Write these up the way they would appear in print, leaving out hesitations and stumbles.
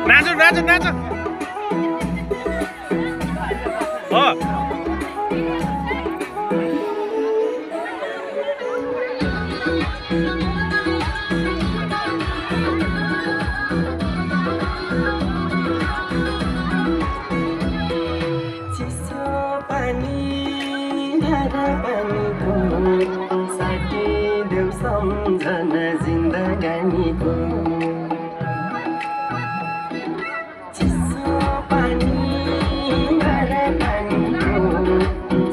नाचो नाचो नाचो हो चिसो पानी धारा पानीको साठी देऊ सम्झना जिन्दगानीको चिसो पानी धारा पानीको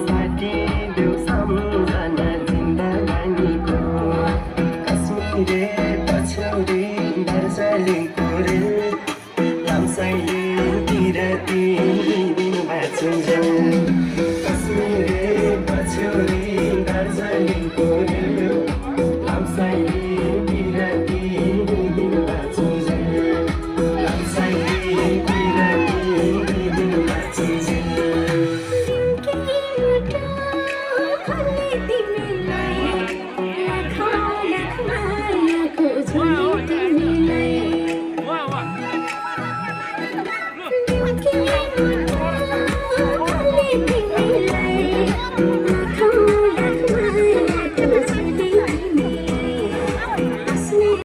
साठी देऊ सम्झना जिन्दगानीको कश्मीरे पछौरे दार्जिलिङको रेल लामसाइले किराती कश्मीरे पछौरे दार्जिलिङको रेल लामसाइले किराती लामसाइले किराती तिमीलाई